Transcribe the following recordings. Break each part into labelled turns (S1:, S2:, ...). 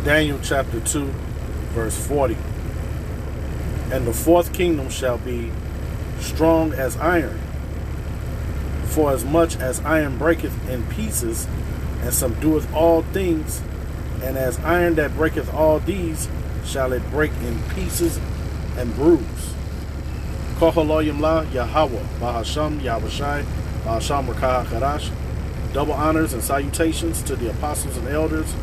S1: Daniel chapter 2, verse 40. And the fourth kingdom shall be strong as iron, for as much as iron breaketh in pieces, and subdueth all things, and as iron that breaketh all these, shall it break in pieces and bruise. Kohaloyim la Yahweh, Bahasham Yahushai, Bahasham Rakah Kadash. Double honors and salutations to the apostles and elders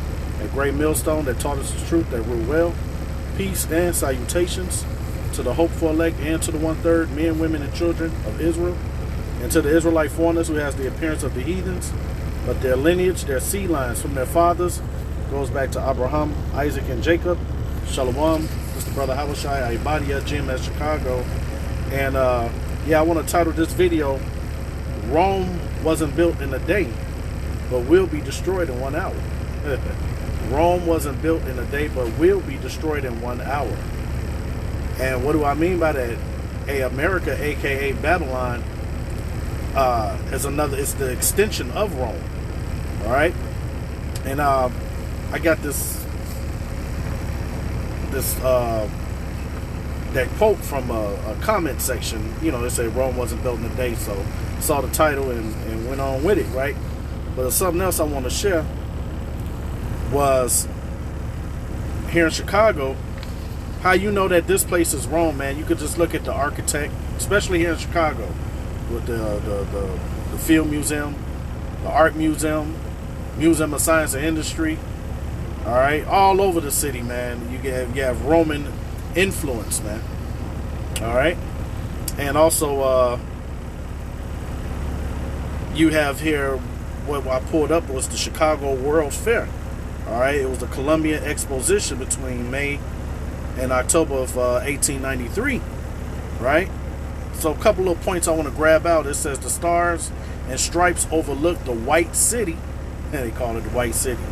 S1: at Great Millstone that taught us the truth, that rule well. Peace and salutations to the hopeful elect and to the 1/3 men, women, and children of Israel, and to the Israelite foreigners who has the appearance of the heathens, but their lineage, their seed lines from their fathers goes back to Abraham, Isaac, and Jacob. Shalom, Mr. Brother Havashai, Ibadia, Jim at Chicago. And yeah, I want to title this video, Rome wasn't built in a day, but will be destroyed in 1 hour. Rome wasn't built in a day, but will be destroyed in 1 hour. And what do I mean by that? America, aka Babylon, it's the extension of Rome. All right, and I got that quote from a comment section. You know, they say Rome wasn't built in a day, so saw the title and went on with it, right? But something else I want to share was here in Chicago, how you know that this place is Rome, man. You could just look at the architect, especially here in Chicago, with the Field Museum, the Art Museum, Museum of Science and Industry. All right, all over the city, man. You have Roman influence, man. All right, and also you have here what I pulled up was the Chicago World's Fair. All right, it was the Columbia Exposition between May and October of 1893. Right. So a couple of points I want to grab out. It says the stars and stripes overlook the White City, and they call it the White City,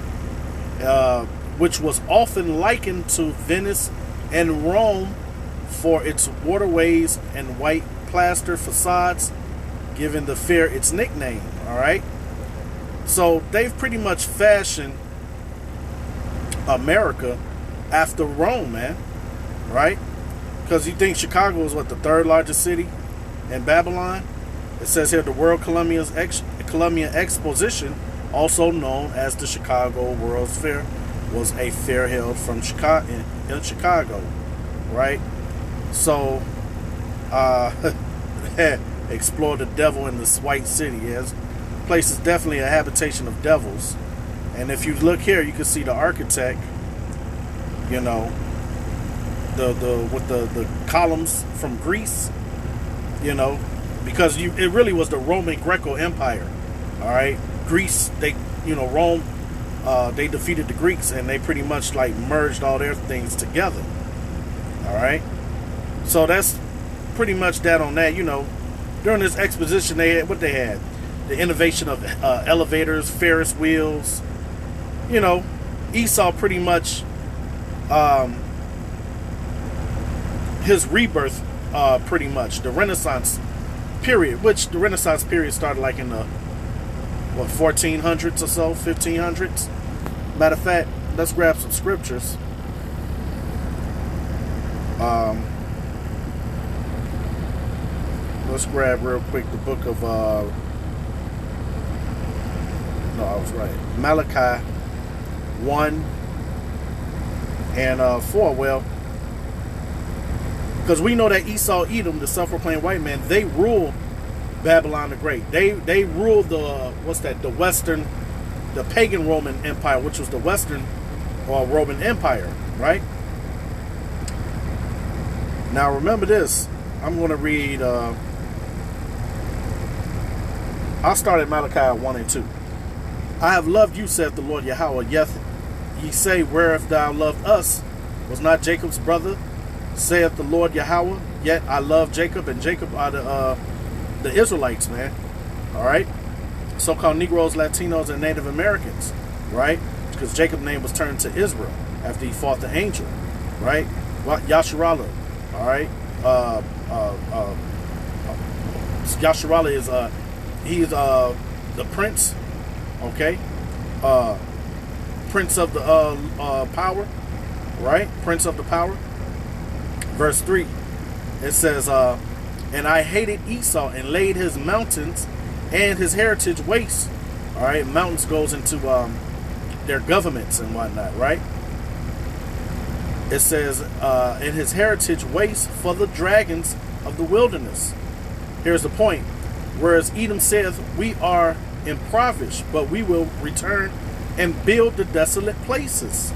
S1: which was often likened to Venice and Rome for its waterways and white plaster facades, giving the fair its nickname. All right, so they've pretty much fashioned America after Rome, man. Right? Because you think Chicago is what, the 3rd largest city in Babylon? It says here the World Columbia Exposition, also known as the Chicago World's Fair, was a fair held from Chicago in Chicago, right? So, explore the devil in this White City. Yes, place is definitely a habitation of devils. And if you look here, you can see the architect. You know, with the columns from Greece. You know, because it really was the Roman Greco Empire. All right, Greece, Rome, they defeated the Greeks, and they pretty much like merged all their things together. All right, so that's pretty much that on that. You know, during this exposition, they had the innovation of elevators, Ferris wheels. You know, Esau pretty much his rebirth, pretty much the Renaissance period, which the Renaissance period started like in the 1400s or so, 1500s. Matter of fact, let's grab some scriptures. Let's grab real quick the book of Malachi 1 and 4. Well, because we know that Esau, Edom, the self-proclaimed white man, they ruled Babylon the Great. They ruled the pagan Roman Empire, which was the Western Roman Empire, right? Now remember this. I'm going to read. I'll start at Malachi 1 and 2. I have loved you, saith the Lord Yahweh. Yet ye say, where if thou loved us? Was not Jacob's brother? Saith the Lord Yahweh. Yet I love Jacob, and Jacob are the Israelites, man. All right, so-called Negroes, Latinos, and Native Americans, right? Because Jacob's name was turned to Israel after he fought the angel, right? Well, Yasharallah, all right. Yasharallah is he's the prince, okay, prince of the power, right? Prince of the power. Verse 3, it says, and I hated Esau and laid his mountains and his heritage waste. All right, mountains goes into their governments and whatnot, right? It says, in his heritage waste for the dragons of the wilderness. Here's the point. Whereas Edom saith, we are impoverished, but we will return and build the desolate places.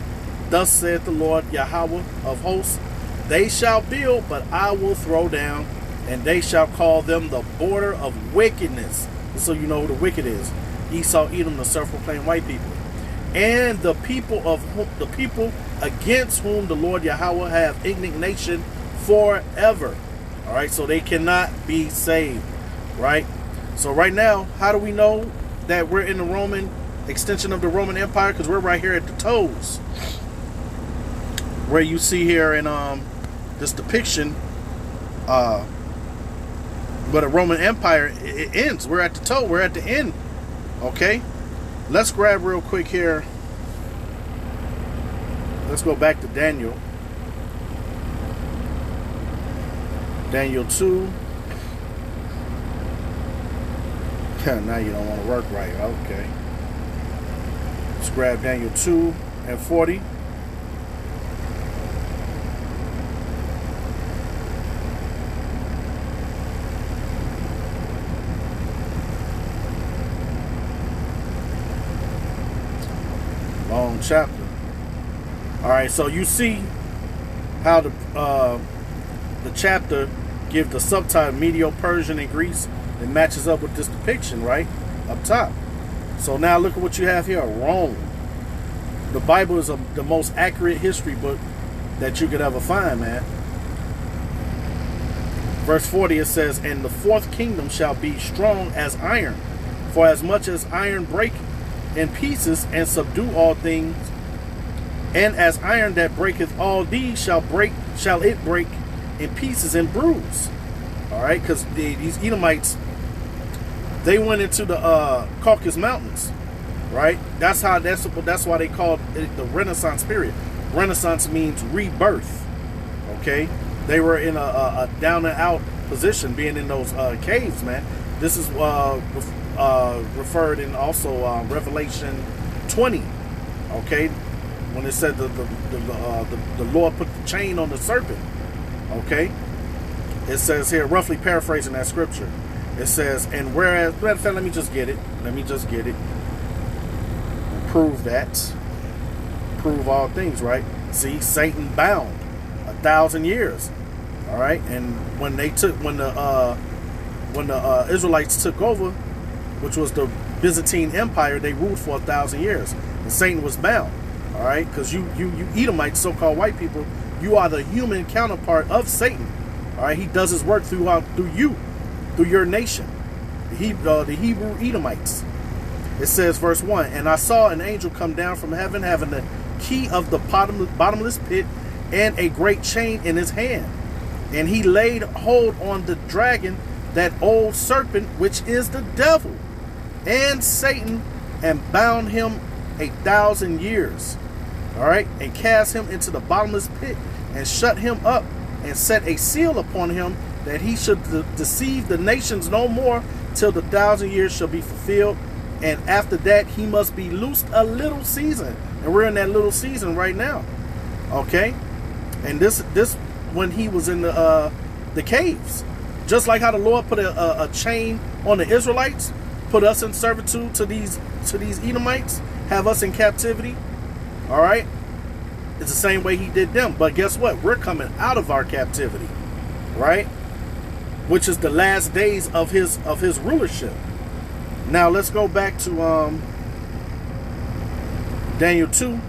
S1: Thus saith the Lord Yahweh of hosts, they shall build, but I will throw down, and they shall call them the border of wickedness. So you know who the wicked is. Esau, Edom, the self-proclaimed white people. And the people against whom the Lord Yahweh have indignation forever. All right, so they cannot be saved, right? So right now, how do we know that we're in the Roman extension of the Roman Empire? Because we're right here at the toes, where you see here in this depiction, where the Roman Empire it ends. We're at the toe. We're at the end. Okay, let's grab real quick here. Let's go back to Daniel. Daniel 2. Now you don't want to work right. Okay. Let's grab Daniel 2 and 40. Long chapter. All right, so you see how the chapter gives the subtitle Medo-Persian and Greece. It matches up with this depiction right up top. So now look at what you have here. Rome. The Bible is the most accurate history book that you could ever find, man. Verse 40, it says, and the fourth kingdom shall be strong as iron, for as much as iron break in pieces and subdue all things, and as iron that breaketh all these shall it break in pieces and bruise. All right, because these Edomites, they went into the Caucasus Mountains, right? That's why they called it the Renaissance period. Renaissance means rebirth. Okay, they were in a down and out position, being in those caves, man. This is referred in also Revelation 20. Okay, when it said the Lord put the chain on the serpent. Okay, it says here, roughly paraphrasing that scripture, it says, and whereas, matter of fact, let me just get it. Prove that. Prove all things, right? See, Satan bound 1,000 years. All right, and when the Israelites took over, which was the Byzantine Empire, they ruled for 1,000 years, and Satan was bound. All right, because you Edomites, so-called white people, you are the human counterpart of Satan. All right, he does his work through your nation, the Hebrew Edomites. It says, verse 1, and I saw an angel come down from heaven, having the key of the bottomless pit and a great chain in his hand. And he laid hold on the dragon, that old serpent, which is the devil and Satan, and bound him 1,000 years. All right, and cast him into the bottomless pit, and shut him up, and set a seal upon him, that he should deceive the nations no more, till the 1,000 years shall be fulfilled. And after that, he must be loosed a little season. And we're in that little season right now. Okay, and this when he was in the caves, just like how the Lord put a chain on the Israelites, put us in servitude to these Edomites, have us in captivity. All right, it's the same way he did them. But guess what? We're coming out of our captivity, right? Which is the last days of his rulership. Now let's go back to Daniel 2,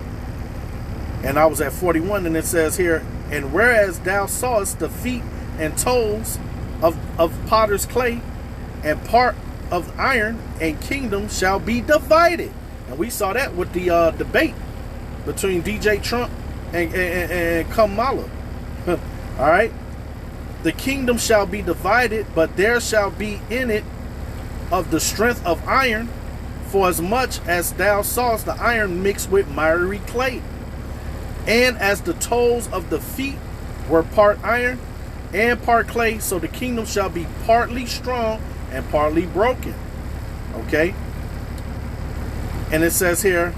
S1: and I was at 41, and it says here, and whereas thou sawest the feet and toes of potter's clay, and part of iron, and kingdom shall be divided. And we saw that with the debate between DJ Trump and Kamala. All right, the kingdom shall be divided, but there shall be in it of the strength of iron, For as much as thou sawest the iron mixed with miry clay, and as the toes of the feet were part iron and part clay, so the kingdom shall be partly strong and partly broken. Okay? And it says here,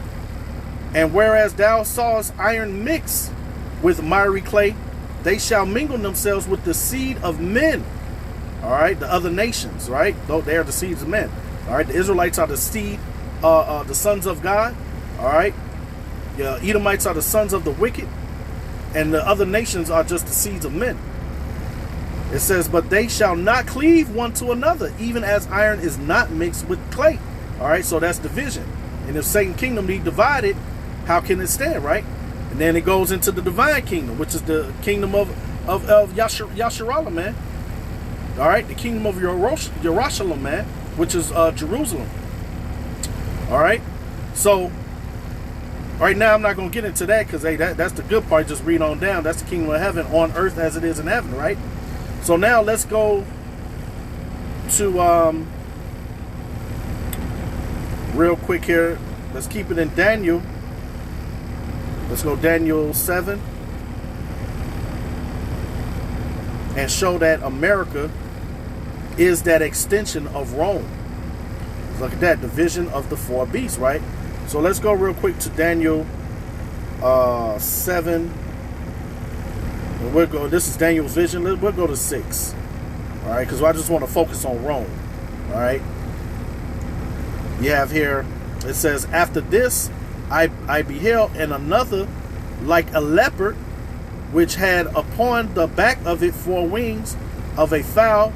S1: and whereas thou sawest iron mixed with miry clay, they shall mingle themselves with the seed of men. All right, the other nations, right? Though they are the seeds of men. All right, the Israelites are the seed, the sons of God. All right, the Edomites are the sons of the wicked, and the other nations are just the seeds of men. It says, but they shall not cleave one to another, even as iron is not mixed with clay. All right, so that's division. And if Satan's kingdom be divided, how can it stand, right? And then it goes into the divine kingdom, which is the kingdom of Yasharallah, man. All right, the kingdom of Yerushalayim, man, which is Jerusalem. All right, so right now I'm not going to get into that because hey, that's the good part. Just read on down. That's the kingdom of heaven on earth as it is in heaven, right? So now let's go to real quick here. Let's keep it in Daniel. Let's go Daniel 7 and show that America is that extension of Rome. Look at that, division of the four beasts, right? So let's go real quick to Daniel 7. We'll go. This is Daniel's vision. We'll go to 6. All right, because I just want to focus on Rome. All right. You have here. It says, after this, I beheld, and another like a leopard, which had upon the back of it 4 wings of a fowl.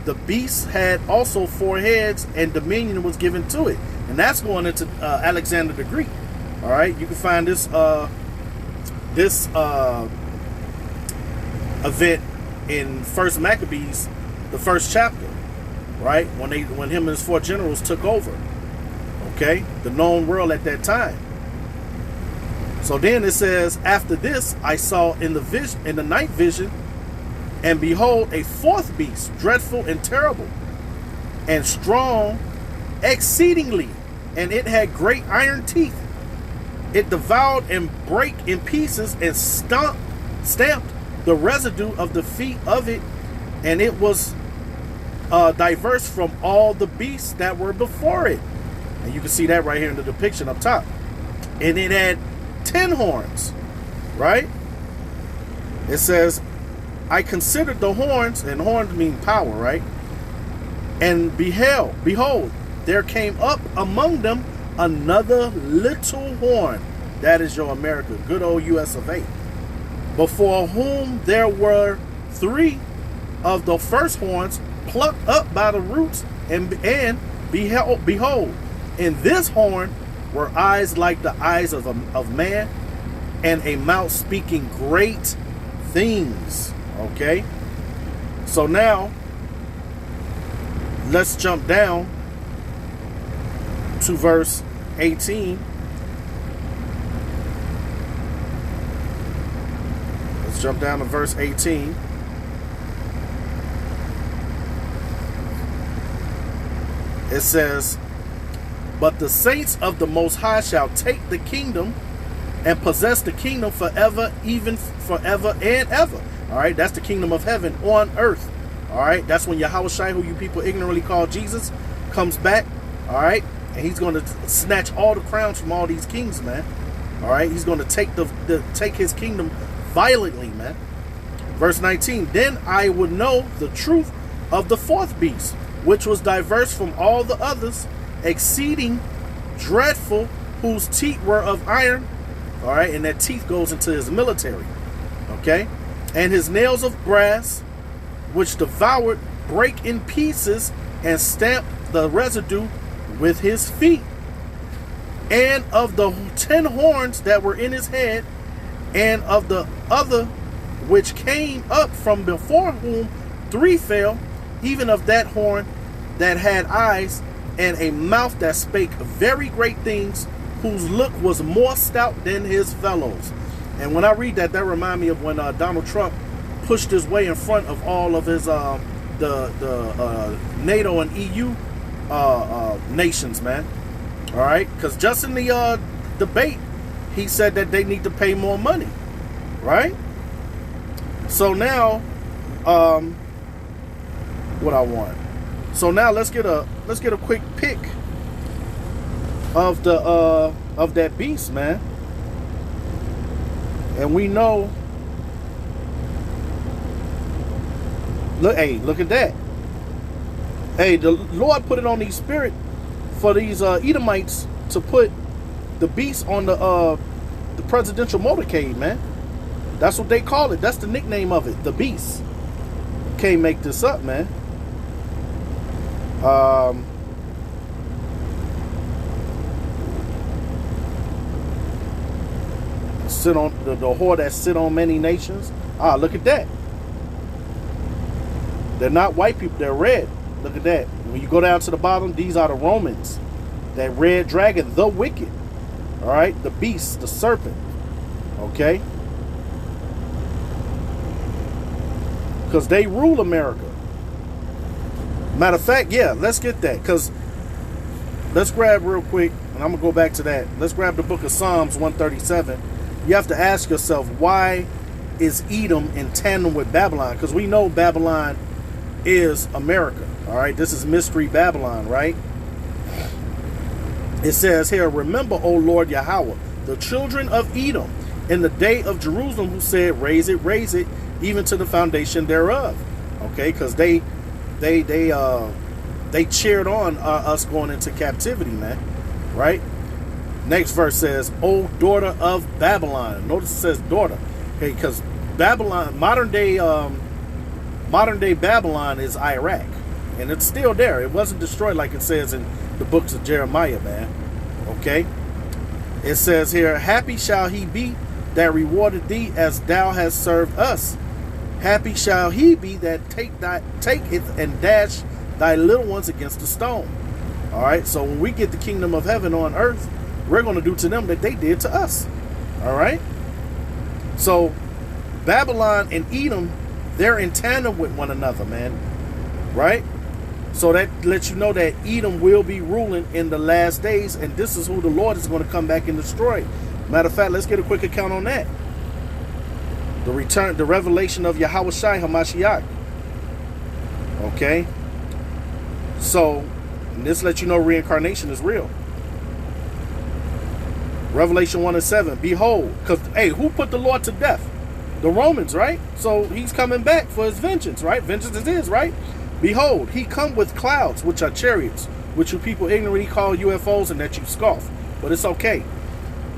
S1: The beast had also 4 heads, and dominion was given to it. And that's going into Alexander the Greek. All right, you can find this event in First Maccabees, the 1st chapter, right? When him and his 4 generals took over. Okay, the known world at that time. So then it says, after this I saw in the night vision, and behold, a 4th beast, dreadful and terrible, and strong exceedingly, and it had great iron teeth. It devoured and brake in pieces and stamped the residue of the feet of it, and it was diverse from all the beasts that were before it. And you can see that right here in the depiction up top. And it had 10 horns, right? It says, I considered the horns, and horns mean power, right? And behold, there came up among them another little horn. That is your America, good old US of A. Before whom there were 3 of the first horns plucked up by the roots, and behold, in this horn were eyes like the eyes of man, and a mouth speaking great things. Okay, so now let's jump down to verse 18. Let's jump down to verse 18. It says, but the saints of the Most High shall take the kingdom and possess the kingdom forever, even forever and ever. All right, that's the kingdom of heaven on earth. All right, that's when Yahushua, who you people ignorantly call Jesus, comes back. All right, and he's going to snatch all the crowns from all these kings, man. All right, he's going to take his kingdom violently, man. Verse 19, then I would know the truth of the 4th beast, which was diverse from all the others, exceeding dreadful, whose teeth were of iron. All right, and that teeth goes into his military. Okay, and his nails of brass, which devoured, break in pieces, and stamped the residue with his feet. And of the 10 horns that were in his head, and of the other which came up from before whom 3 fell, even of that horn that had eyes, and a mouth that spake very great things, whose look was more stout than his fellows. And when I read that, that reminds me of when Donald Trump pushed his way in front of all of his the NATO and EU nations, man. All right, because just in the debate, he said that they need to pay more money, right? So now, what I want. So now let's get a quick pic of that beast, man. And we know. Look at that. Hey, the Lord put it on the spirit for these Edomites to put the beast on the presidential motorcade, man. That's what they call it. That's the nickname of it, the beast. Can't make this up, man. Sit on the whore that sit on many nations. Look at that. They're not white people, they're red. Look at that. When you go down to the bottom, these are the Romans. That red dragon, the wicked. All right, the beast, the serpent. Okay? Because they rule America. Matter of fact, yeah, let's get that. Because let's grab real quick, and I'm going to go back to that. Let's grab the book of Psalms 137. You have to ask yourself, why is Edom in tandem with Babylon? Because we know Babylon is America. All right, this is Mystery Babylon, right? It says here, remember, O Lord Yahweh, the children of Edom, in the day of Jerusalem, who said, raise it, even to the foundation thereof. Okay, because they cheered on us going into captivity, man. Right? Next verse says, O daughter of Babylon. Notice it says daughter. Okay, because Babylon, modern day Babylon is Iraq. And it's still there. It wasn't destroyed like it says in the books of Jeremiah, man. Okay? It says here, happy shall he be that rewarded thee as thou hast served us. Happy shall he be that taketh and dash thy little ones against the stone. All right? So when we get the kingdom of heaven on earth, we're going to do to them that they did to us. All right? So Babylon and Edom, they're in tandem with one another, man. Right? So that lets you know that Edom will be ruling in the last days, and this is who the Lord is going to come back and destroy. Matter of fact, let's get a quick account on that. The revelation of Yahushua HaMashiach. Okay? So, this lets you know reincarnation is real. Revelation 1:7. Behold, because, hey, who put the Lord to death? The Romans, right? So, he's coming back for his vengeance, right? Vengeance is his, right? Behold, he come with clouds, which are chariots, which you people ignorantly call UFOs, and that you scoff. But it's okay.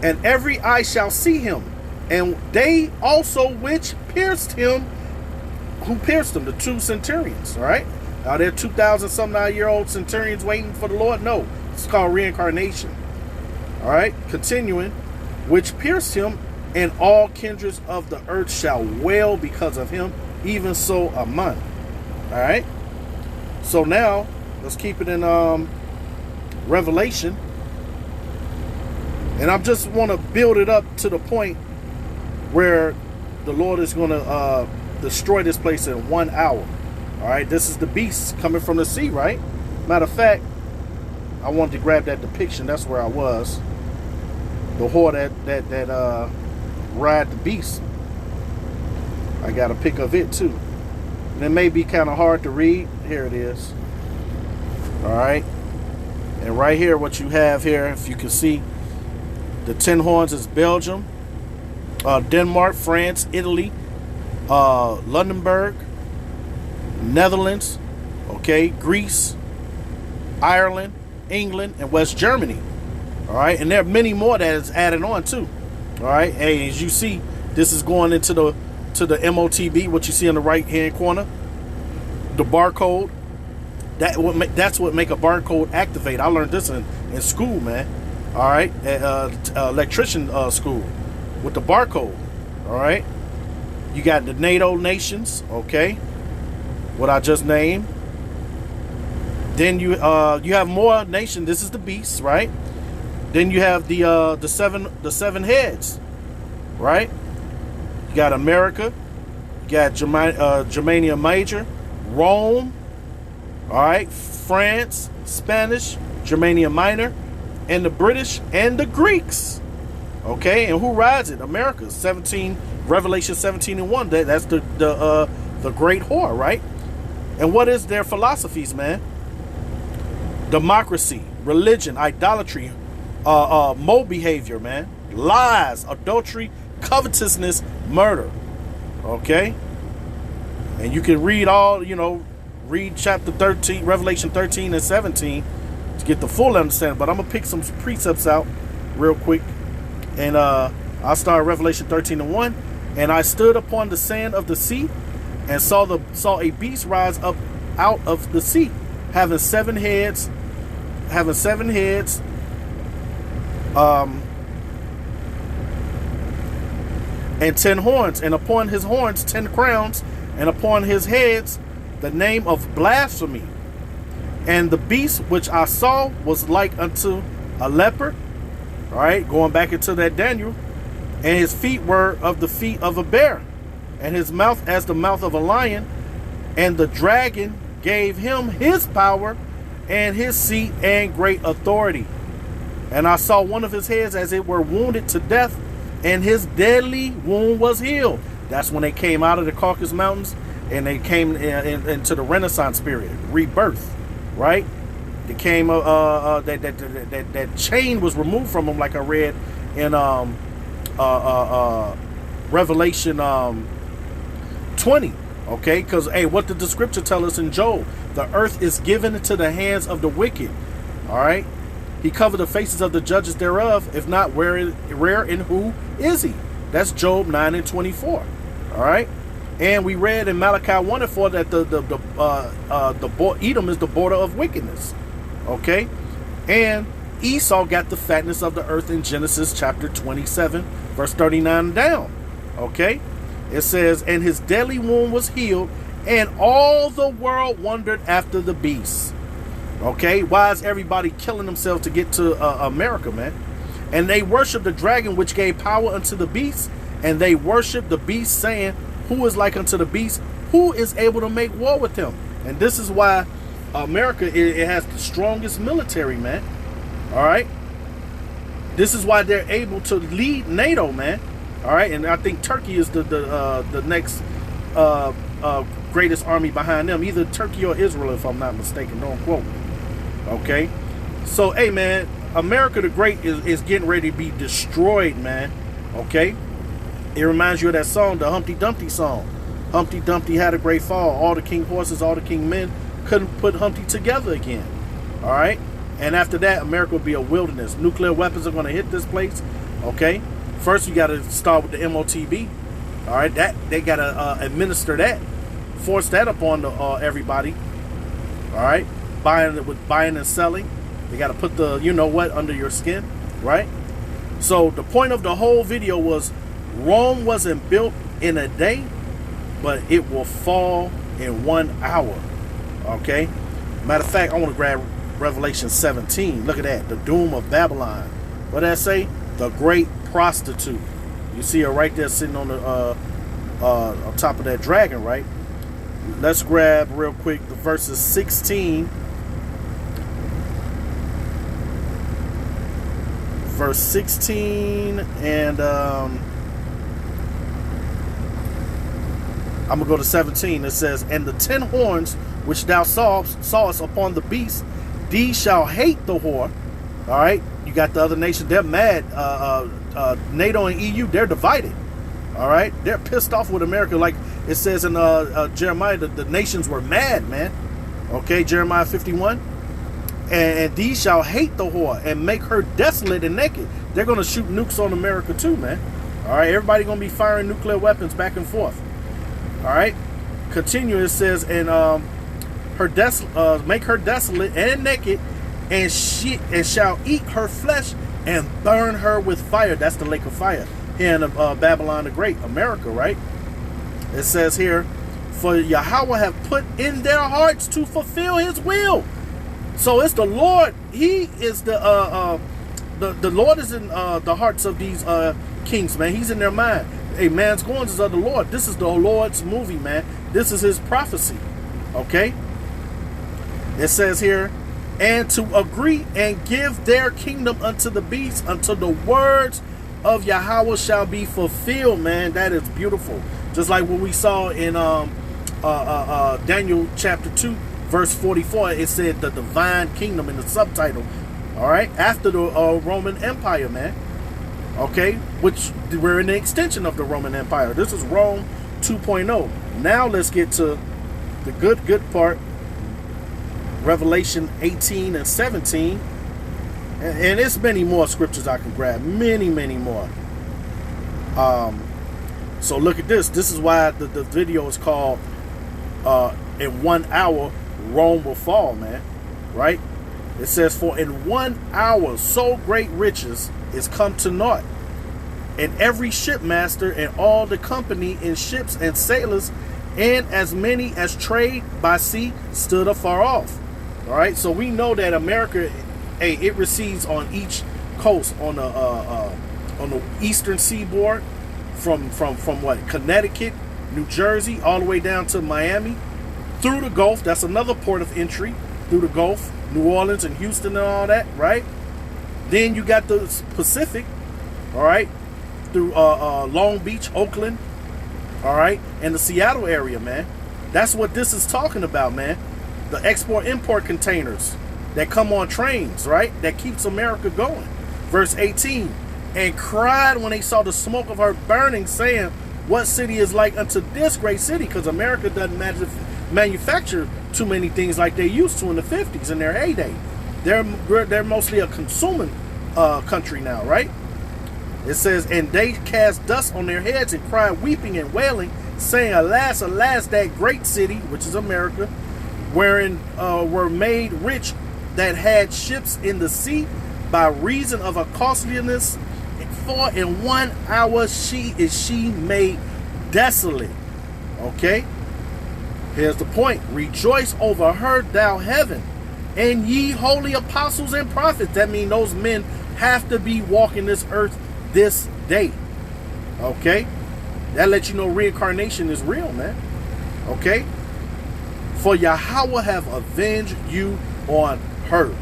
S1: And every eye shall see him, and they also which pierced him, who pierced him, the two centurions, all right? Are there 2,000-some-odd-year-old centurions waiting for the Lord? No. It's called reincarnation. All right? Continuing, which pierced him, and all kindreds of the earth shall wail because of him, even so Aman. All right? So now, let's keep it in Revelation. And I just want to build it up to the point where the Lord is going to destroy this place in 1 hour. All right, this is the beast coming from the sea, right? Matter of fact, I wanted to grab that depiction. That's where I was. The whore that ride the beast. I got a pic of it too. And it may be kind of hard to read. Here it is. All right. And right here, what you have here, if you can see, the 10 horns is Belgium, Denmark, France, Italy, Luxembourg, Netherlands, okay, Greece, Ireland, England, and West Germany. All right, and there are many more that is added on too. All right, hey, as you see, this is going into the MOTB. What you see in the right hand corner, the barcode. That's what make a barcode activate. I learned this in school, man. All right, at electrician school with the barcode. All right, you got the NATO nations, okay, what I just named. Then you have more nations. This is the beast, right? Then you have the seven heads, right? You got America, you got Germania Major, Rome, all right, France, Spanish, Germania Minor, and the British and the Greeks. Okay, and who rides it? America. Revelation 17:1. That's the great whore, right? And what is their philosophies, man? Democracy, religion, idolatry, moral behavior, man, lies, adultery, covetousness, murder. Okay, and you can read read chapter 13, Revelation 13 and 17 to get the full understanding. But I'm gonna pick some precepts out real quick, and I'll start Revelation 13:1. And I stood upon the sand of the sea, and saw a beast rise up out of the sea, having seven heads, and 10 horns, and upon his horns 10 crowns, and upon his heads the name of blasphemy. And the beast which I saw was like unto a leopard. All right, going back into that Daniel. And his feet were of the feet of a bear, and his mouth as the mouth of a lion. And the dragon gave him his power and his seat and great authority. And I saw one of his heads as it were wounded to death, and his deadly wound was healed. That's when they came out of the Caucasus Mountains, and they came into the Renaissance period, rebirth, right? They came that chain was removed from him, like I read in Revelation 20. Okay, because hey, what did the scripture tell us in Job? The earth is given into the hands of the wicked. All right, he covered the faces of the judges thereof. If not, where and who is he? That's Job 9 and 24. All right, and we read in Malachi 1 and 4 that Edom is the border of wickedness. Okay, and Esau got the fatness of the earth in Genesis chapter 27, verse 39 down. Okay, it says, and his deadly wound was healed, and all the world wondered after the beast. Okay, why is everybody killing themselves to get to America, man? And they worship the dragon which gave power unto the beast, and they worship the beast, saying, who is like unto the beast? Who is able to make war with him? And this is why America, it has the strongest military, man. All right, this is why they're able to lead NATO, man. All right, and I think Turkey is the next greatest army behind them, either Turkey or Israel, if I'm not mistaken. Don't quote me. Okay, so hey, man, America the Great is getting ready to be destroyed, man. Okay, it reminds you of that song, the Humpty Dumpty song. Humpty Dumpty had a great fall. All the king horses, all the king men couldn't put Humpty together again. All right. And after that, America will be a wilderness. Nuclear weapons are going to hit this place. Okay. First, you got to start with the MOTB. All right. That they got to administer that, force that upon everybody. All right. Buying and selling. They got to put the under your skin. Right. So the point of the whole video was Rome wasn't built in a day, but it will fall in 1 hour. Okay. Matter of fact, I want to grab Revelation 17. Look at that. The doom of Babylon. What did that say? The great prostitute. You see her right there sitting on the on top of that dragon, right? Let's grab real quick the verses 16. Verse 16 and I'm going to go to 17. It says, and the 10 horns which thou sawest upon the beast, these shall hate the whore. All right, you got the other nation, they're mad. NATO and EU, they're divided. All right, they're pissed off with America, like it says in Jeremiah, the nations were mad, man. Okay, Jeremiah 51. And these shall hate the whore and make her desolate and naked. They're going to shoot nukes on America too, man. All right, everybody going to be firing nuclear weapons back and forth. All right, continue. It says, and make her desolate and naked, and shall eat her flesh and burn her with fire. That's the lake of fire here in Babylon the Great, America, right? It says here, for Yahweh have put in their hearts to fulfill his will. So it's the Lord. He is the Lord is in the hearts of these kings, man. He's in their mind. Hey, man's goings is of the Lord. This is the Lord's movie, man. This is his prophecy. Okay. It says here, and to agree and give their kingdom unto the beast until the words of Yahweh shall be fulfilled, man. That is beautiful. Just like what we saw in Daniel chapter 2, verse 44. It said the divine kingdom in the subtitle. All right, after the Roman Empire, man. Okay, which we're in the extension of the Roman Empire. This is Rome 2.0. Now let's get to the good part. Revelation 18 and 17. And there's many more scriptures I can grab. Many more. So look at this. This is why the video is called in 1 hour Rome will fall, man. Right? It says, for in 1 hour so great riches is come to naught, and every shipmaster and all the company in ships and sailors, and as many as trade by sea, stood afar off. All right, so we know that America, hey, it receives on each coast on the eastern seaboard, from what, Connecticut, New Jersey, all the way down to Miami, through the Gulf. That's another port of entry through the Gulf, New Orleans and Houston and all that, right? Then you got the Pacific, all right, through Long Beach, Oakland, all right, and the Seattle area, man. That's what this is talking about, man. The export-import containers that come on trains, right, that keeps America going. Verse 18, and cried when they saw the smoke of her burning, saying, what city is like unto this great city? Because America doesn't manufacture too many things like they used to in the 50s in their heyday. They're mostly a consuming country now, right? It says, and they cast dust on their heads and cried, weeping and wailing, saying, alas, alas, that great city, which is America, wherein were made rich that had ships in the sea by reason of her costliness, for in 1 hour she made desolate. Okay? Here's the point. Rejoice over her, thou heaven, and ye holy apostles and prophets. That means those men have to be walking this earth this day. Okay? That lets you know reincarnation is real, man. Okay? For Yahweh have avenged you on her.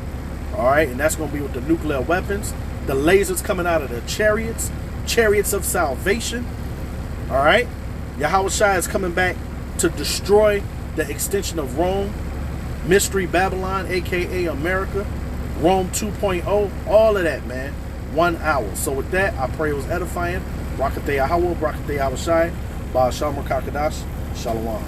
S1: Alright? And that's going to be with the nuclear weapons, the lasers coming out of the chariots of salvation. Alright? Yahweh Shai is coming back to destroy the extension of Rome, Mystery Babylon, aka America, Rome 2.0, all of that, man. 1 hour. So with that, I pray it was edifying. Barakateh Yahweh, Barakateh Yahweh Shai, Baal Shalom Kakadash, Shalom.